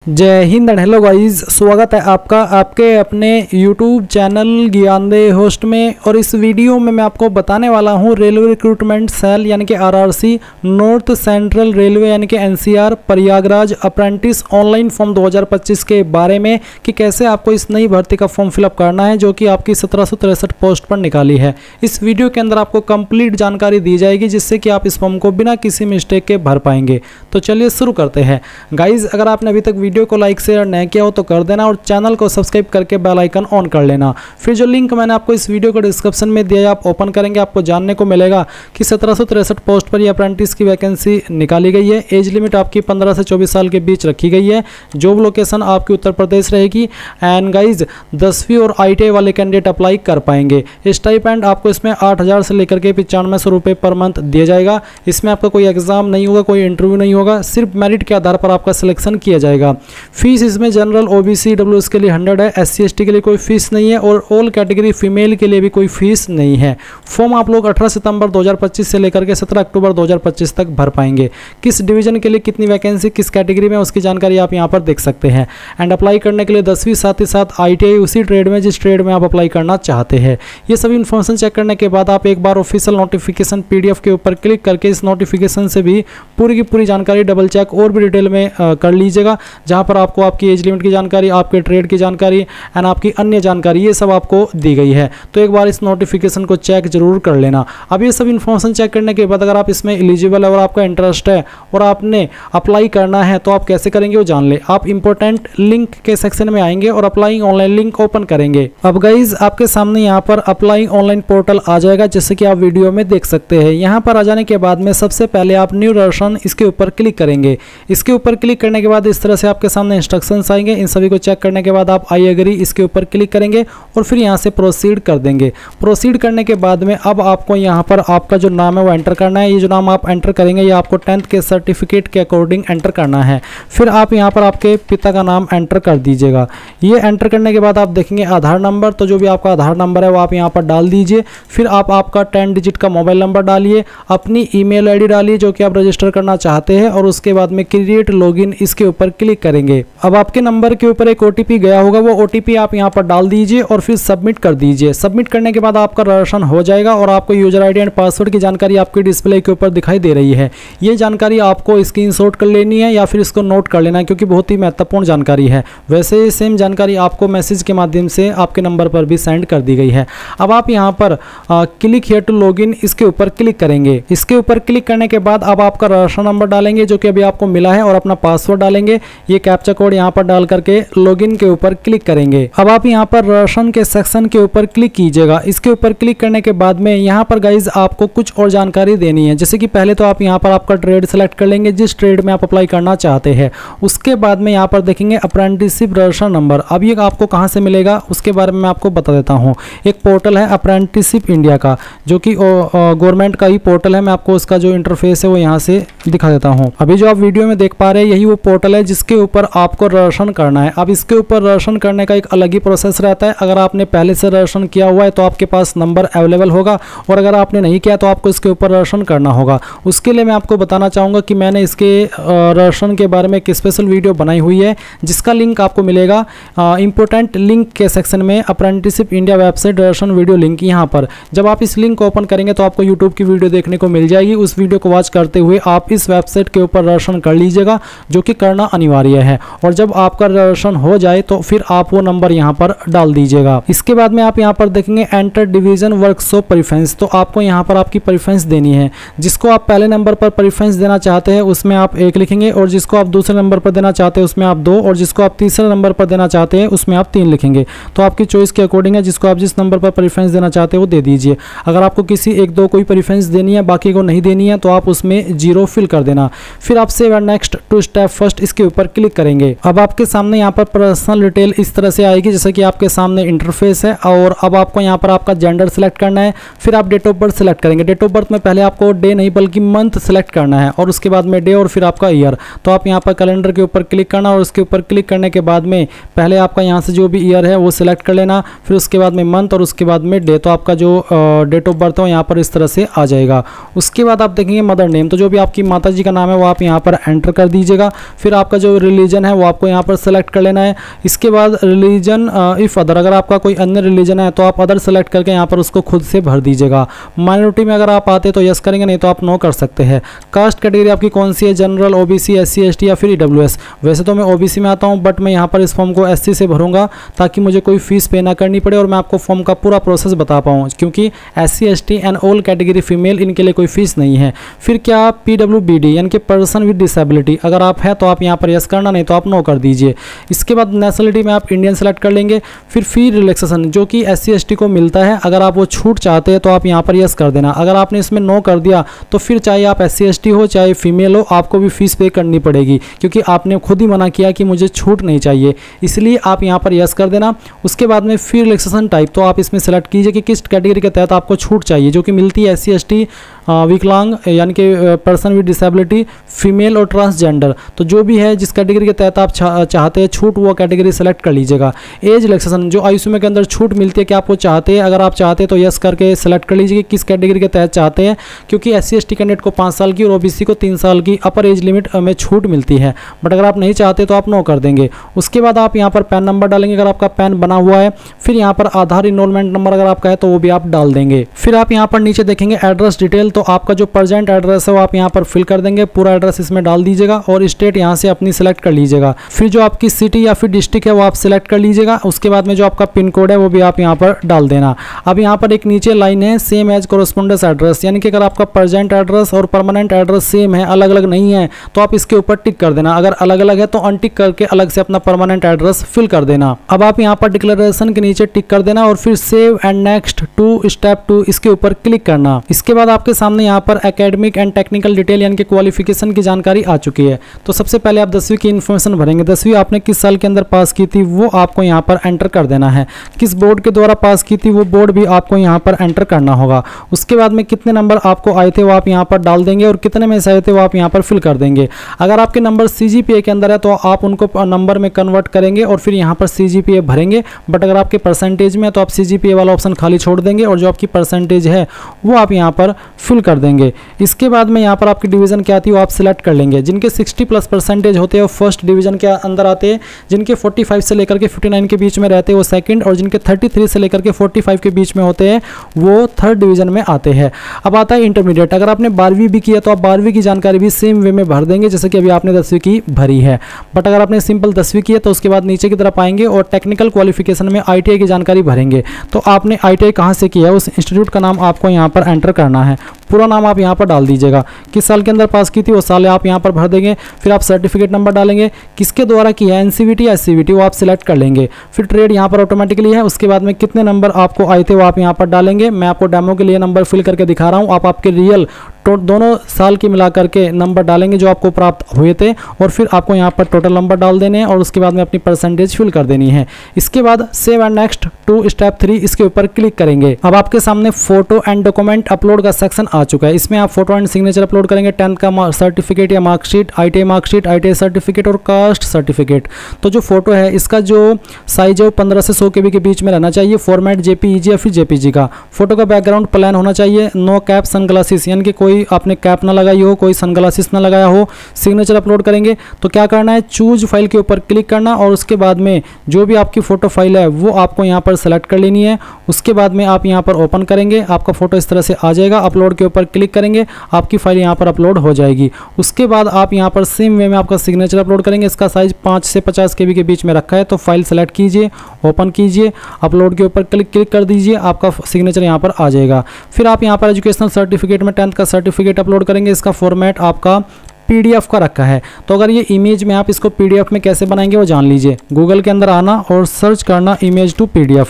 जय Hind and hello guys, स्वागत है आपका आपके अपने YouTube चैनल ज्ञानदेह होस्ट में। और इस वीडियो में मैं आपको बताने वाला हूं रेलवे रिक्रूटमेंट सेल यानी कि RRC नॉर्थ सेंट्रल रेलवे यानी कि NCR Prayagraj apprentice online form 2025 के बारे में कि कैसे आपको इस नई भर्ती का फॉर्म फिलअप करना है जो कि आपकी 1763 पोस्ट पर निकाली है। इस वीडियो के अंदर आपको कंप्लीट जानकारी दी जाएगी जिससे कि आप इस फॉर्म को बिना किसी मिस्टेक के भर पाएंगे। तो चलिए शुरू करते हैं गाइज। अगर आपने अभी तक वीडियो को लाइक शेयर नहीं किया हो तो कर देना और चैनल को सब्सक्राइब करके बेल आइकन ऑन कर लेना। फिर जो लिंक मैंने आपको इस वीडियो को डिस्क्रिप्शन में दिया है आप ओपन करेंगे, आपको जानने को मिलेगा कि 1763 पोस्ट पर ये अप्रेंटिस की वैकेंसी निकाली गई है। एज लिमिट आपकी 15 से 24 साल के बीच रखी गई है। जॉब लोकेशन आपकी उत्तर प्रदेश रहेगी। एंड गाइज 10वीं और ITI वाले कैंडिडेट अप्लाई कर पाएंगे। स्टाइपेंड आपको इसमें 8000 से लेकर के 9500 रुपये पर मंथ दिया जाएगा। इसमें आपका कोई एग्जाम नहीं होगा, कोई इंटरव्यू नहीं होगा, सिर्फ मेरिट के आधार पर आपका सिलेक्शन किया जाएगा। फीस इसमें जनरल OBC WS के लिए 100 है, SC ST के लिए कोई फीस नहीं है और ऑल कैटेगरी फीमेल के लिए भी कोई फीस नहीं है। फॉर्म आप लोग 18 सितंबर 2025 से लेकर के 17 अक्टूबर 2025 तक भर पाएंगे। किस डिवीजन के लिए कितनी वैकेंसी किस कैटेगरी में उसकी जानकारी आप यहाँ पर देख सकते हैं। एंड अप्लाई करने के लिए 10वीं साथ ही साथ ITI उसी ट्रेड में जिस ट्रेड में आप अप्लाई करना चाहते हैं। ये सभी इन्फॉर्मेशन चेक करने के बाद आप एक बार ऑफिशियल नोटिफिकेशन PDF के ऊपर क्लिक करके इस नोटिफिकेशन से भी पूरी की पूरी जानकारी डबल चेक और भी डिटेल में कर लीजिएगा, जहाँ पर आपको आपकी एज लिमिट की जानकारी, आपके ट्रेड की जानकारी एंड आपकी अन्य जानकारी ये सब आपको दी गई है। तो एक बार इस नोटिफिकेशन को चेक जरूर कर लेना। अब ये सब इन्फॉर्मेशन चेक करने के बाद अगर आप इसमें एलिजिबल है और आपका इंटरेस्ट है और आपने अप्लाई करना है तो आप कैसे करेंगे वो जान ले। आप इंपॉर्टेंट लिंक के सेक्शन में आएंगे और अप्लाई ऑनलाइन लिंक ओपन करेंगे। अब गाइज आपके सामने यहाँ पर अप्लाई ऑनलाइन पोर्टल आ जाएगा जैसे कि आप वीडियो में देख सकते हैं। यहाँ पर आ जाने के बाद में सबसे पहले आप न्यू वर्जन इसके ऊपर क्लिक करेंगे। इसके ऊपर क्लिक करने के बाद इस तरह से आपके सामने इंस्ट्रक्शंस आएंगे। इन सभी को चेक करने के बाद आप आई एग्री इसके ऊपर क्लिक करेंगे और फिर यहाँ से प्रोसीड कर देंगे। प्रोसीड करने के बाद में अब आपको यहाँ पर आपका जो नाम है वो एंटर करना है। ये जो नाम आप एंटर करेंगे ये आपको 10th के सर्टिफिकेट के अकॉर्डिंग एंटर करना है। फिर आप यहाँ पर आपके पिता का नाम एंटर कर दीजिएगा। ये एंटर करने के बाद आप देखेंगे आधार नंबर, तो जो भी आपका आधार नंबर है वो आप यहाँ पर डाल दीजिए। फिर आप आपका 10 डिजिट का मोबाइल नंबर डालिए, अपनी ईमेल ID डालिए जो कि आप रजिस्टर करना चाहते हैं और उसके बाद में क्रिएट लॉगिन इसके ऊपर क्लिक करेंगे। अब आपके नंबर के ऊपर एक OTP गया होगा, वो OTP आप यहाँ पर डाल दीजिए और फिर सबमिट कर दीजिए। सबमिट करने के बाद आपका रजिस्ट्रेशन हो जाएगा और आपको यूजर ID एंड पासवर्ड की जानकारी आपकी डिस्प्ले के ऊपर दिखाई दे रही है। ये जानकारी आपको स्क्रीनशॉट कर लेनी है या फिर इसको नोट कर लेना है क्योंकि बहुत ही महत्वपूर्ण जानकारी है। वैसे ये सेम जानकारी आपको मैसेज के माध्यम से आपके नंबर पर भी सेंड कर दी गई है। अब आप यहाँ पर क्लिक हियर टू लॉगिन इसके ऊपर क्लिक करेंगे। इसके ऊपर क्लिक करने के बाद अब आपका रजिस्ट्रेशन नंबर डालेंगे जो कि अभी आपको मिला है और अपना पासवर्ड डालेंगे। ये कैप्चा कोड यहाँ पर डाल करके लॉगिन के ऊपर क्लिक करेंगे। अब आप यहाँ पर रजिस्ट्रेशन के सेक्शन के ऊपर क्लिक कीजिएगा। इसके ऊपर क्लिक करने के बाद में यहाँ पर गाइज आपको कुछ और जानकारी देनी है। जैसे कि पहले तो आप यहाँ पर आपका ट्रेड सेलेक्ट कर लेंगे जिस ट्रेड में आप अप्लाई करना चाहते हैं। उसके बाद में यहाँ पर देखेंगे अप्रेंटिसशिप रजिस्ट्रेशन नंबर। अब ये आपको कहाँ से मिलेगा उसके बारे में मैं आपको बता देता हूँ। एक पोर्टल है अप्रेंटिसशिप इंडिया का जो कि गवर्नमेंट का ही पोर्टल है। मैं आपको उसका जो इंटरफेस है वो यहाँ से दिखा देता हूँ। अभी जो आप वीडियो में देख पा रहे हैं यही वो पोर्टल है जिसके ऊपर आपको रजिस्ट्रेशन करना है। अब इसके ऊपर रजिस्ट्रेशन करने का एक अलग ही प्रोसेस रहता है। अगर आपने पहले से रजिस्ट्रेशन किया हुआ है तो आपके पास नंबर अवेलेबल होगा और अगर आपने नहीं किया तो आपको इसके ऊपर रजिस्ट्रेशन करना होगा। उसके लिए मैं आपको बताना चाहूँगा कि मैंने इसके रजिस्ट्रेशन के बारे में एक स्पेशल वीडियो बनाई हुई है जिसका लिंक आपको मिलेगा इंपॉर्टेंट लिंक के सेक्शन में। Apprenticeship India website registration video link यहाँ पर जब आप इस लिंक को ओपन करेंगे तो आपको यूट्यूब की वीडियो देखने को मिल जाएगी। उस वीडियो को वॉच करते हुए आप इस वेबसाइट के ऊपर रजिस्ट्रेशन कर लीजिएगा जो कि करना अनिवार्य है। और जब आपका रजिस्ट्रेशन हो जाए तो फिर आप वो नंबर यहाँ पर डाल दीजिएगा। इसके बाद में आप यहाँ पर देखेंगे एंटर डिवीजन वर्कशॉप प्रेफरेंस। तो आपको यहाँ पर आपकी प्रेफरेंस देनी है। जिसको आप पहले नंबर पर प्रेफरेंस देना चाहते हैं उसमें आप 1 लिखेंगे और जिसको आप दूसरे नंबर पर देना चाहते हैं उसमें आप 2 और जिसको आप तीसरे नंबर पर देना चाहते हैं उसमें आप 3 लिखेंगे। तो आपकी चॉइस के अकॉर्डिंग है, जिसको आप जिस नंबर पर प्रेफरेंस देना चाहते हैं वो दे दीजिए। अगर आपको किसी 1-2 कोई प्रेफरेंस देनी है बाकी को नहीं देनी है तो आप उसमें 0 फिल कर देना। फिर आप save and next to step first इसके ऊपर क्लिक करेंगे। अब आपके सामने यहाँ पर पर्सनल डिटेल इस तरह से आएगी जैसे कि आपके सामने इंटरफेस है। और अब आपको यहाँ पर आपका जेंडर सेलेक्ट करना है। फिर आप डेट ऑफ बर्थ सेलेक्ट करेंगे। डेट ऑफ बर्थ में पहले आपको डे नहीं बल्कि मंथ सेलेक्ट करना है और उसके बाद में डे और फिर आपका ईयर। तो आप यहाँ पर कैलेंडर के ऊपर क्लिक करना और उसके ऊपर क्लिक करने के बाद में पहले आपका यहाँ से जो भी ईयर है वो सिलेक्ट कर लेना। फिर उसके बाद में मंथ और उसके बाद में डे। तो आपका जो डेट ऑफ बर्थ है यहाँ पर इस तरह से आ जाएगा। उसके बाद आप देखेंगे मदर नेम। तो जो भी आपकी माता जी का नाम है वो आप यहाँ पर एंटर कर दीजिएगा। फिर आपका जो रिलीजन है वो आपको यहाँ पर सेलेक्ट कर लेना है। इसके बाद रिलीजन इफ़ अदर, अगर आपका कोई अन्य रिलीजन है तो आप अदर सेलेक्ट करके यहाँ पर उसको खुद से भर दीजिएगा। माइनॉरिटी में अगर आप आते तो यस करेंगे, नहीं तो आप नो कर सकते हैं। कास्ट कैटेगरी आपकी कौन सी है, जनरल, ओबीसी, एससी एसटी या फिर ईडब्ल्यूएस। वैसे तो मैं ओबीसी में आता हूँ, बट मैं यहाँ पर इस फॉर्म को एससी से भरूंगा ताकि मुझे कोई फीस पे ना करनी पड़े और मैं आपको फॉर्म का पूरा प्रोसेस बता पाऊँ, क्योंकि SC ST and all category female इनके लिए कोई फीस नहीं है। फिर क्या पीडब्ल्यूबीडी यानी कि पर्सन विद डिसेबिलिटी, अगर आप है तो आप यहाँ पर यस करना, नहीं तो आप नो कर दीजिए। इसके बाद नेशनलिटी में आप इंडियन सेलेक्ट कर लेंगे। फिर फी रिलैक्सेशन जो कि एससी एसटी को मिलता है, अगर आप वो छूट चाहते हैं तो आप यहाँ पर यस कर देना। अगर आपने इसमें नो कर दिया तो फिर चाहे आप एससी एसटी हो चाहे फीमेल हो, आपको भी फीस पे करनी पड़ेगी, क्योंकि आपने खुद ही मना किया कि मुझे छूट नहीं चाहिए, इसलिए आप यहाँ पर यस कर देना। उसके बाद में फी रिलैक्सेशन टाइप, तो आप इसमें सेलेक्ट कीजिए कि किस कैटेगरी के तहत आपको छूट चाहिए, जो कि मिलती है एससी एसटी, विकलांग यानी कि पर्सन विद डिसेबिलिटी, फीमेल और ट्रांसजेंडर। तो जो भी है जिस कैटेगरी के तहत आप चाहते हैं छूट, वो कैटेगरी सेलेक्ट कर लीजिएगा। एज रिलैक्सेशन जो आयु सीमा के अंदर छूट मिलती है, क्या आपको चाहते हैं, अगर आप चाहते हैं तो यस करके सेलेक्ट कर लीजिए कि किस कैटेगरी के तहत चाहते हैं, क्योंकि एससी एसटी कैंडिडेट को 5 साल की और ओबीसी को 3 साल की अपर एज लिमिट में छूट मिलती है। बट अगर आप नहीं चाहते तो आप नो कर देंगे। उसके बाद आप यहाँ पर पैन नंबर डालेंगे अगर आपका पैन बना हुआ है। फिर यहाँ पर आधार इनरोलमेंट नंबर अगर आपका है तो वो भी आप डाल देंगे। फिर आप यहाँ पर नीचे देखेंगे एड्रेस डिटेल, तो आपका जो प्रेजेंट एड्रेस है वो आप यहाँ पर फिल कर देंगे, पूरा एड्रेस इसमें डाल दीजिएगा और स्टेट यहाँ से अपनी सेलेक्ट कर लीजिएगा। फिर जो आपकी सिटी या फिर डिस्ट्रिक्ट है वो आप सिलेक्ट कर लीजिएगा। उसके बाद में जो आपका पिन कोड है वो भी आप यहाँ पर डाल देना। अब यहाँ पर एक नीचे लाइन है सेम एज कोरेस्पोंडेंस एड्रेस, यानी कि अगर आपका प्रेजेंट एड्रेस और परमानेंट एड्रेस सेम है, अलग अलग नहीं है, तो आप इसके ऊपर टिक कर देना। अगर अलग अलग है तो अनटिक करके अलग से अपना परमानेंट एड्रेस फिल कर देना। अब आप यहाँ पर डिक्लेरेशन के नीचे टिक कर देना और फिर save and next to step 2 इसके ऊपर क्लिक करना। इसके बाद आपके सामने यहाँ पर एकेडमिक एंड टेक्निकल डिटेल यानी कि क्वालिफिकेशन की जानकारी आ चुकी है। तो सबसे पहले आप 10वीं की इन्फॉर्मेशन भरेंगे। 10वीं आपने किस साल के अंदर पास की थी वो आपको यहाँ पर एंटर कर देना है। किस बोर्ड के द्वारा पास की थी वो बोर्ड भी आपको यहाँ पर एंटर करना होगा। उसके बाद में कितने नंबर आपको आए थे वो आप यहाँ पर डाल देंगे और कितने में से आए थे वो आप यहाँ पर फिल कर देंगे। अगर आपके नंबर CGPA के अंदर है तो आप उनको नंबर में कन्वर्ट करेंगे और फिर यहाँ पर CGPA भरेंगे। बट अगर आपके परसेंटेज में है तो आप CGPA वाला ऑप्शन खाली छोड़ देंगे और जो आपकी परसेंटेज है वो आप यहाँ पर फिल कर देंगे। इसके बाद में यहाँ पर आपकी डिवीज़न क्या आती है वो आप सिलेक्ट कर लेंगे। जिनके 60+ परसेंटेज होते हैं वो फर्स्ट डिवीज़न के अंदर आते हैं, जिनके 45 से लेकर के 59 के बीच में रहते हैं वो सेकंड, और जिनके 33 से लेकर के 45 के बीच में होते हैं वो थर्ड डिवीज़न में आते हैं। अब आता है इंटरमीडिएट। अगर आपने 12वीं भी किया तो आप 12वीं की जानकारी भी सेम वे में भर देंगे जैसे कि अभी आपने 10वीं की भरी है। बट अगर आपने सिंपल 10वीं की है तो उसके बाद नीचे की तरफ आएंगे और टेक्निकल क्वालिफिकेशन में ITI की जानकारी भरेंगे। तो आपने ITI कहाँ से किया है उस इंस्टीट्यूट का नाम आपको यहाँ पर एंटर करना है। पूरा नाम आप यहाँ पर डाल दीजिएगा। किस साल के अंदर पास की थी वो साल आप यहाँ पर भर देंगे। फिर आप सर्टिफिकेट नंबर डालेंगे, किसके द्वारा की है, NCVT या SCVT वो आप सिलेक्ट कर लेंगे। फिर ट्रेड यहाँ पर ऑटोमेटिकली है। उसके बाद में कितने नंबर आपको आए थे वो आप यहाँ पर डालेंगे। मैं आपको डेमो के लिए नंबर फिल करके दिखा रहा हूँ। आप आपके रियल दोनों साल की मिला करके नंबर डालेंगे जो आपको प्राप्त हुए थे और फिर आपको यहाँ पर टोटल नंबर डाल देने हैं और उसके बाद में अपनी परसेंटेज फिल कर देनी है। इसके बाद save and next to step 3 इसके ऊपर क्लिक करेंगे। अब आपके सामने फोटो एंड डॉक्यूमेंट अपलोड का सेक्शन आ चुका है। इसमें आप फोटो एंड सिग्नेचर अपलोड करेंगे, 10th का सर्टिफिकेट या marksheet, ITI marksheet, ITI certificate और कास्ट सर्टिफिकेट। तो जो फोटो है इसका जो साइज है वो 15 से 100 KB के बीच में रहना चाहिए। फॉर्मेट JPEG या फिर JPG का। फोटो का बैकग्राउंड प्लान होना चाहिए। नो कैप सनग्लासेस यानी कि कोई आपने कैप ना लगाई हो, कोई सनग्लासेस ना लगाया हो। सिग्नेचर अपलोड करेंगे तो क्या करना है, चूज फाइल के ऊपर क्लिक करना और उसके बाद में जो भी आपकी फोटो फाइल है वो आपको यहाँ पर सेलेक्ट कर लेनी है। उसके बाद में आप यहाँ पर ओपन करेंगे, आपका फोटो इस तरह से आ जाएगा। अपलोड के ऊपर क्लिक करेंगे, आपकी फाइल यहाँ पर अपलोड हो जाएगी। उसके बाद आप यहाँ पर सेम वे में आपका सिग्नेचर अपलोड करेंगे। इसका साइज 5 से 50 KB के बीच में रखा है। तो फाइल सेलेक्ट कीजिए, ओपन कीजिए, अपलोड के ऊपर क्लिक कर दीजिए, आपका सिग्नेचर यहाँ पर आ जाएगा। फिर आप यहाँ पर एजुकेशनल सर्टिफिकेट में 10th का सर्टिफिकेट अपलोड करेंगे। इसका फॉर्मेट आपका PDF का रखा है। तो अगर ये इमेज में आप इसको PDF में कैसे बनाएंगे वो जान लीजिए। गूगल के अंदर आना और सर्च करना इमेज टू PDF।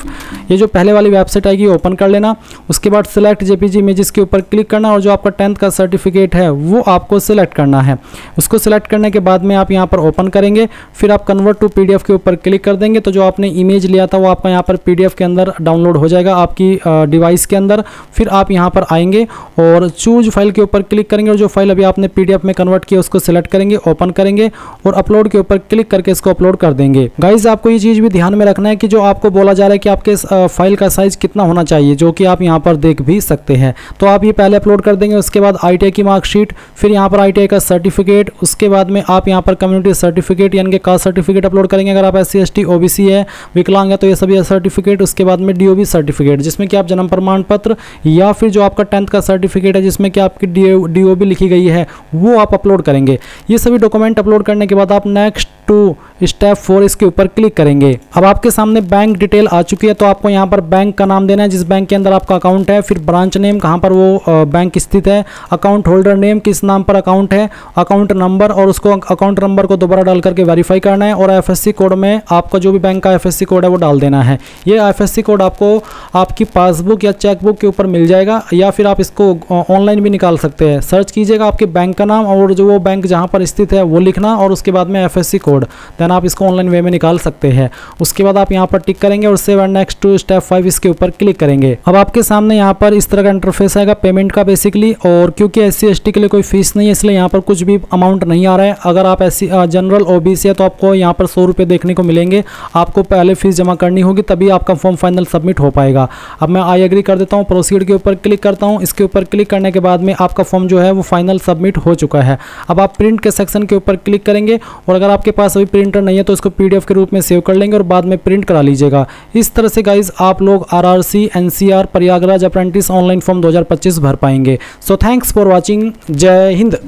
ये जो पहले वाली वेबसाइट आएगी ओपन कर लेना। उसके बाद सिलेक्ट JPG इमेजेस के ऊपर क्लिक करना और जो आपका 10th का सर्टिफिकेट है वो आपको सिलेक्ट करना है। उसको सिलेक्ट करने के बाद में आप यहाँ पर ओपन करेंगे। फिर आप कन्वर्ट टू PDF के ऊपर क्लिक कर देंगे तो जो आपने इमेज लिया था वो आपका यहाँ पर PDF के अंदर डाउनलोड हो जाएगा आपकी डिवाइस के अंदर। फिर आप यहाँ पर आएंगे और चूज फाइल के ऊपर क्लिक करेंगे और जो फाइल अभी आपने PDF में कन्वर्ट किया उसको सिलेक्ट करेंगे, ओपन करेंगे और अपलोड के ऊपर क्लिक करके इसको अपलोड कर देंगे। गाइज आपको ये चीज़ भी ध्यान में रखना है कि जो आपको बोला जा रहा है कि आपके फाइल का साइज कितना होना चाहिए, जो कि आप यहाँ पर देख भी सकते हैं। तो आप ये पहले अपलोड कर देंगे, उसके बाद ITI की मार्कशीट, फिर यहाँ पर ITI का सर्टिफिकेट, उसके बाद में आप यहाँ पर कम्युनिटी सर्टिफिकेट यानी कि कास्ट सर्टिफिकेट अपलोड करेंगे। अगर आप SC ST OBC है, विकलांग है तो ये सभी सर्टिफिकेट, उसके बाद में DOB सर्टिफिकेट जिसमें कि आप जन्म प्रमाण पत्र या फिर जो आपका 10th का सर्टिफिकेट है जिसमें कि आपकी DOB लिखी गई है वो आप अपलोड करेंगे। ये सभी डॉक्यूमेंट अपलोड करने के बाद आप नेक्स्ट टू स्टेप 4 इसके ऊपर क्लिक करेंगे। अब आपके सामने बैंक डिटेल आ चुकी है, तो आपको यहाँ पर बैंक का नाम देना है जिस बैंक के अंदर आपका अकाउंट है, फिर ब्रांच नेम कहाँ पर वो बैंक स्थित है, अकाउंट होल्डर नेम किस नाम पर अकाउंट है, अकाउंट नंबर और उसको अकाउंट नंबर को दोबारा डाल करके वेरीफाई करना है और IFSC कोड में आपका जो भी बैंक का IFSC कोड है वो डाल देना है। ये IFSC कोड आपको आपकी पासबुक या चेकबुक के ऊपर मिल जाएगा या फिर आप इसको ऑनलाइन भी निकाल सकते हैं। सर्च कीजिएगा आपके बैंक का नाम और जो वो बैंक जहाँ पर स्थित है वो लिखना और उसके बाद में IFSC कोड, देन आप इसको ऑनलाइन वे में निकाल सकते हैं। उसके बाद आप यहाँ पर टिक करेंगे और save and next to step 5 इसके ऊपर क्लिक करेंगे। अब आपके सामने यहाँ पर इस तरह का इंटरफेस आएगा पेमेंट का बेसिकली, और क्योंकि SC ST के लिए कोई फीस नहीं है इसलिए यहाँ पर कुछ भी अमाउंट नहीं आ रहा है। अगर आप जनरल OBC है तो आपको यहाँ पर 100 रुपये देखने को मिलेंगे, आपको पहले फीस जमा करनी होगी तभी आपका फॉर्म फाइनल सबमिट हो पाएगा। अब मैं आई एग्री कर देता हूँ, प्रोसीड के ऊपर क्लिक करता हूँ। इसके ऊपर क्लिक करने के बाद में आपका फॉर्म जो है वो फाइनल सबमिट हो चुका है। अब आप प्रिंट के सेक्शन के ऊपर क्लिक करेंगे और अगर आपके पास अभी प्रिंटर नहीं है तो इसको PDF के रूप में सेव कर लेंगे और बाद में प्रिंट करा लीजिएगा। इस तरह से गाइज आप लोग RRC NCR Prayagraj apprentice online form 2025 भर पाएंगे। So thanks for watching. जय हिंद।